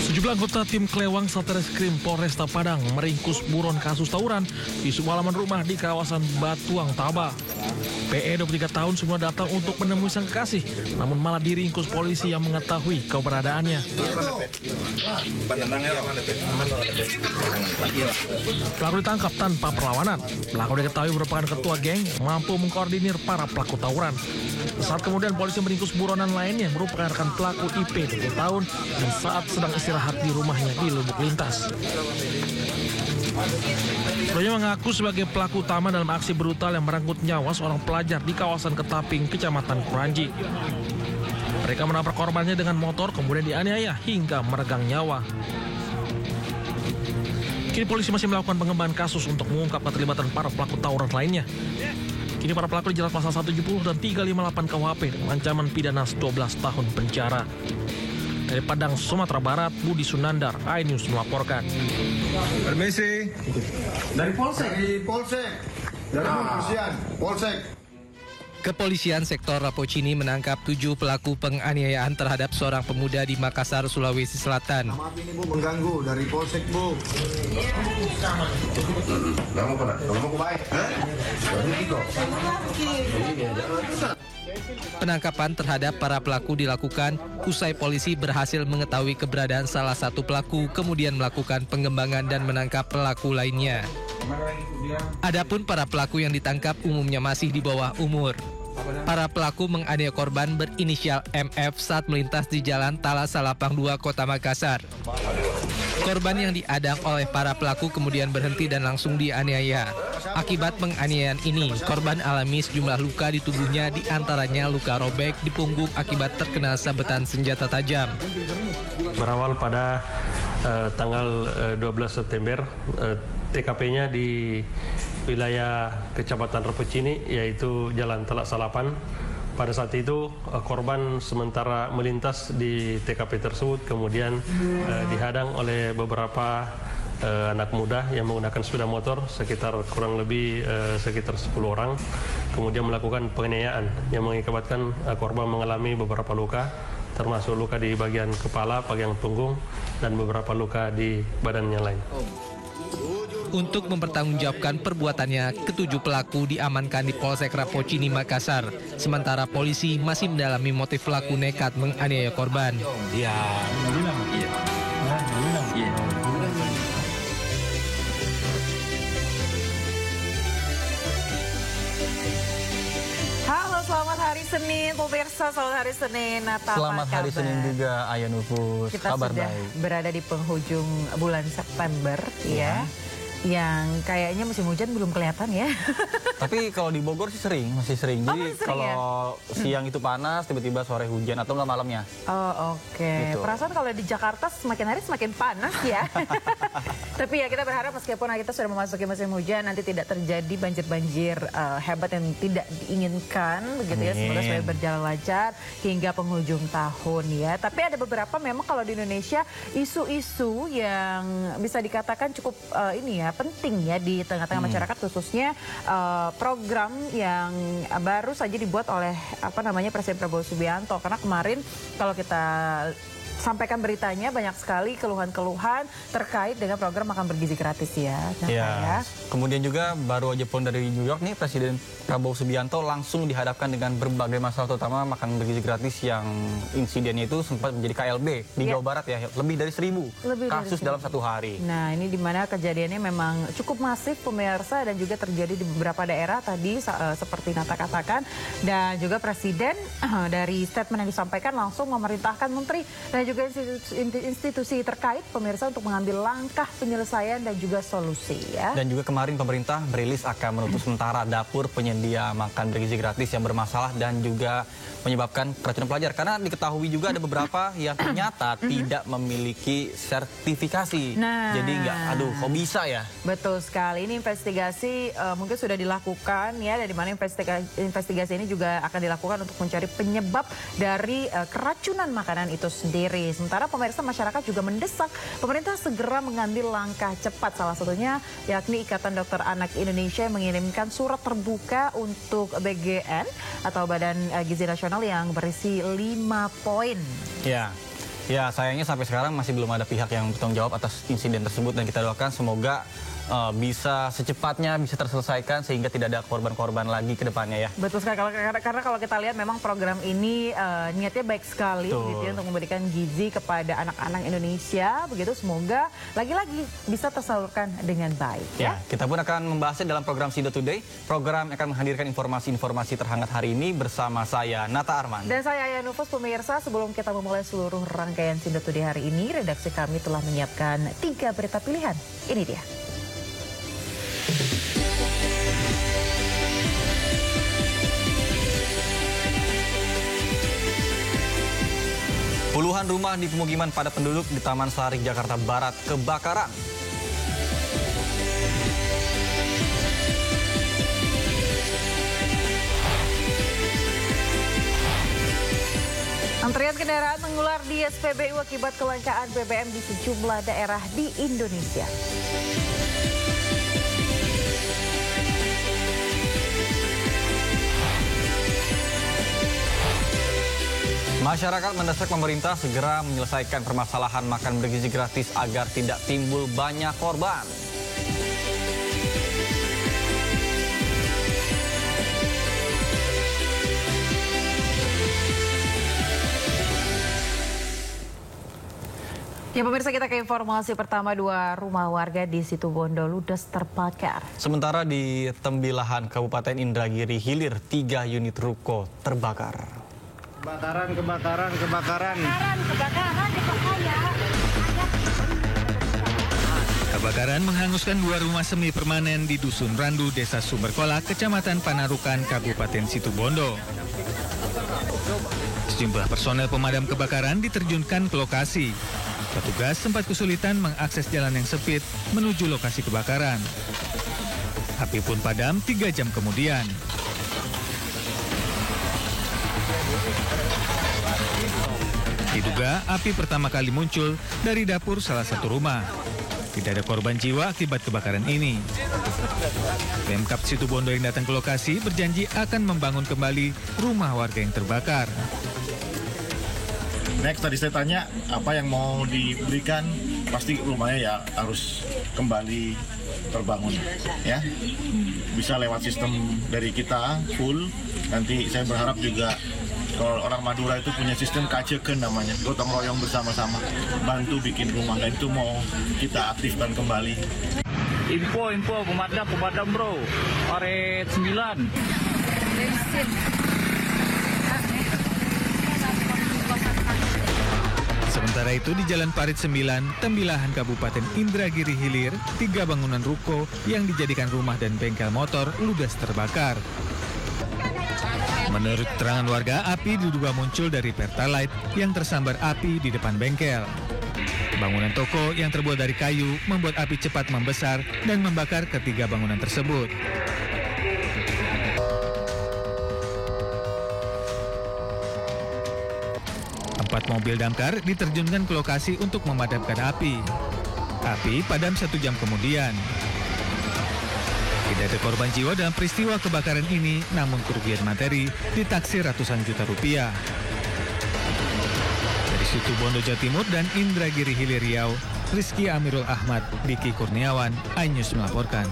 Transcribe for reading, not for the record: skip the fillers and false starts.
Sejumlah anggota tim Klewang Satreskrim Polresta Padang meringkus buron kasus tawuran di sebuah halaman rumah di kawasan Batuang, Taba. PE 23 tahun semua datang untuk menemui sang kekasih, namun malah diringkus polisi yang mengetahui keberadaannya. Pelaku ditangkap tanpa perlawanan. Pelaku diketahui merupakan ketua geng, mampu mengkoordinir para pelaku tawuran. Saat kemudian polisi meringkus buronan lainnya merupakan rekan pelaku IP 20 tahun yang saat sedang istirahat di rumahnya di Lubuk Lintas. Keduanya mengaku sebagai pelaku utama dalam aksi brutal yang merenggut nyawa seorang pelajar di kawasan Ketaping, Kecamatan Kuranji. Mereka menabrak korbannya dengan motor, kemudian dianiaya hingga meregang nyawa. Kini polisi masih melakukan pengembangan kasus untuk mengungkap keterlibatan para pelaku tawuran lainnya. Kini para pelaku dijerat pasal 170 dan 358 KUHP dengan ancaman pidana 12 tahun penjara. Dari Padang, Sumatera Barat, Budi Sunandar, iNews melaporkan. Permisi. Dari Polsek. Dari kepolisian. Polsek. Kepolisian sektor Rapocini menangkap 7 pelaku penganiayaan terhadap seorang pemuda di Makassar, Sulawesi Selatan. Maaf ini Bu mengganggu dari Polsek Bu. Penangkapan terhadap para pelaku dilakukan usai polisi berhasil mengetahui keberadaan salah satu pelaku, kemudian melakukan pengembangan dan menangkap pelaku lainnya. Adapun para pelaku yang ditangkap umumnya masih di bawah umur. Para pelaku menganiaya korban berinisial MF saat melintas di Jalan Tala Salapang 2, Kota Makassar. Korban yang diadang oleh para pelaku kemudian berhenti dan langsung dianiaya. Akibat penganiayaan ini, korban alami sejumlah luka di tubuhnya, di antaranya luka robek di punggung akibat terkena sabetan senjata tajam. Berawal pada tanggal 12 September, TKP-nya di wilayah Kecamatan Rapocini, yaitu Jalan Telak Salapan. Pada saat itu korban sementara melintas di TKP tersebut, kemudian dihadang oleh beberapa anak muda yang menggunakan sepeda motor sekitar kurang lebih sekitar 10 orang, kemudian melakukan penganiayaan yang mengakibatkan korban mengalami beberapa luka, termasuk luka di bagian kepala, bagian punggung, dan beberapa luka di badan yang lain. Untuk mempertanggungjawabkan perbuatannya, ketujuh pelaku diamankan di Polsek Rapocini, Makassar. Sementara polisi masih mendalami motif pelaku nekat menganiaya korban. Halo, selamat hari Senin, pemirsa. Selamat hari Senin. Selamat hari Senin juga, Ayah Nufus. Kita kabar sudah baik. berada di penghujung bulan September, ya. Yang kayaknya musim hujan belum kelihatan ya. Tapi kalau di Bogor sih masih sering. Jadi masih sering kalau siang itu panas, tiba-tiba sore hujan atau nggak malamnya. Oh, oke. Gitu. Perasaan kalau di Jakarta semakin hari semakin panas ya. Tapi ya kita berharap meskipun kita sudah memasuki musim hujan, nanti tidak terjadi banjir-banjir hebat yang tidak diinginkan, begitu ya. Semoga supaya berjalan lancar hingga penghujung tahun ya. Tapi ada beberapa memang kalau di Indonesia isu-isu yang bisa dikatakan cukup penting ya di tengah-tengah masyarakat, khususnya program yang baru saja dibuat oleh Presiden Prabowo Subianto. Karena kemarin kalau kita sampaikan beritanya banyak sekali keluhan-keluhan terkait dengan program makan bergizi gratis ya. Kemudian juga baru aja pulang dari New York nih, Presiden Prabowo Subianto langsung dihadapkan dengan berbagai masalah, terutama makan bergizi gratis yang insidennya itu sempat menjadi KLB di Jawa Barat ya, lebih dari 1.000 kasus dalam satu hari. Nah, ini dimana kejadiannya memang cukup masif pemirsa dan juga terjadi di beberapa daerah tadi seperti Nata katakan, dan juga Presiden dari statement yang disampaikan langsung memerintahkan Menteri dan juga institusi terkait pemirsa untuk mengambil langkah penyelesaian dan juga solusi ya. Dan juga kemarin pemerintah merilis akan menutup sementara dapur penyedia makan bergizi gratis yang bermasalah dan juga menyebabkan keracunan pelajar. Karena diketahui juga ada beberapa yang ternyata tidak memiliki sertifikasi. Jadi kok bisa ya? Betul sekali. Ini investigasi mungkin sudah dilakukan ya, dan dimana investigasi ini juga akan dilakukan untuk mencari penyebab dari keracunan makanan itu sendiri. sendiri. Sementara pemirsa, masyarakat juga mendesak pemerintah segera mengambil langkah cepat. Salah satunya yakni Ikatan Dokter Anak Indonesia yang mengirimkan surat terbuka untuk BGN atau Badan Gizi Nasional yang berisi 5 poin. Ya, sayangnya sampai sekarang masih belum ada pihak yang bertanggung jawab atas insiden tersebut dan kita doakan semoga bisa secepatnya bisa terselesaikan sehingga tidak ada korban-korban lagi ke depannya ya. Betul sekali, karena kalau kita lihat memang program ini niatnya baik sekali gitu ya, untuk memberikan gizi kepada anak-anak Indonesia. Begitu, semoga lagi-lagi bisa tersalurkan dengan baik. Ya, kita pun akan membahasnya dalam program Sido Today. Program akan menghadirkan informasi-informasi terhangat hari ini bersama saya, Nata Arman. Dan saya Aya Nufus. Pemirsa, sebelum kita memulai seluruh rangkaian Sido Today hari ini, redaksi kami telah menyiapkan 3 berita pilihan. Ini dia. Puluhan rumah di pemukiman padat penduduk di Taman Sari, Jakarta Barat kebakaran. Antrian kendaraan mengular di SPBU akibat kelangkaan BBM di sejumlah daerah di Indonesia. Masyarakat mendesak pemerintah segera menyelesaikan permasalahan makan bergizi gratis agar tidak timbul banyak korban. Ya pemirsa, kita ke informasi pertama. 2 rumah warga di Situbondo ludes terbakar. Sementara di Tembilahan, Kabupaten Indragiri Hilir, 3 unit ruko terbakar. Kebakaran. Kebakaran menghanguskan 2 rumah semi permanen di Dusun Randu, Desa Sumberkolak, Kecamatan Panarukan, Kabupaten Situbondo. Sejumlah personel pemadam kebakaran diterjunkan ke lokasi. Petugas sempat kesulitan mengakses jalan yang sempit menuju lokasi kebakaran. Api pun padam 3 jam kemudian. Diduga api pertama kali muncul dari dapur salah satu rumah. Tidak ada korban jiwa akibat kebakaran ini. Pemkab Situbondo yang datang ke lokasi berjanji akan membangun kembali rumah warga yang terbakar. Next, tadi saya tanya apa yang mau diberikan, pasti rumahnya ya harus kembali terbangun ya. Bisa lewat sistem dari kita full. Nanti saya berharap juga kalau orang Madura itu punya sistem kaceken namanya, gotong royong bersama-sama bantu bikin rumah, dan itu mau kita aktifkan kembali. Info pemadam bro, Paret 9. Sementara itu di Jalan Parit 9, Tembilahan, Kabupaten Indragiri Hilir, 3 bangunan ruko yang dijadikan rumah dan bengkel motor ludes terbakar. Menurut keterangan warga, api diduga muncul dari Pertalite yang tersambar api di depan bengkel. Bangunan toko yang terbuat dari kayu membuat api cepat membesar dan membakar ketiga bangunan tersebut. Empat mobil damkar diterjunkan ke lokasi untuk memadamkan api. Api padam 1 jam kemudian. Tidak ada korban jiwa dalam peristiwa kebakaran ini, namun kerugian materi ditaksir ratusan juta rupiah. Dari Situbondo, Jawa Timur dan Indragiri Hilir Riau, Rizky Amirul Ahmad, Diki Kurniawan, iNews melaporkan.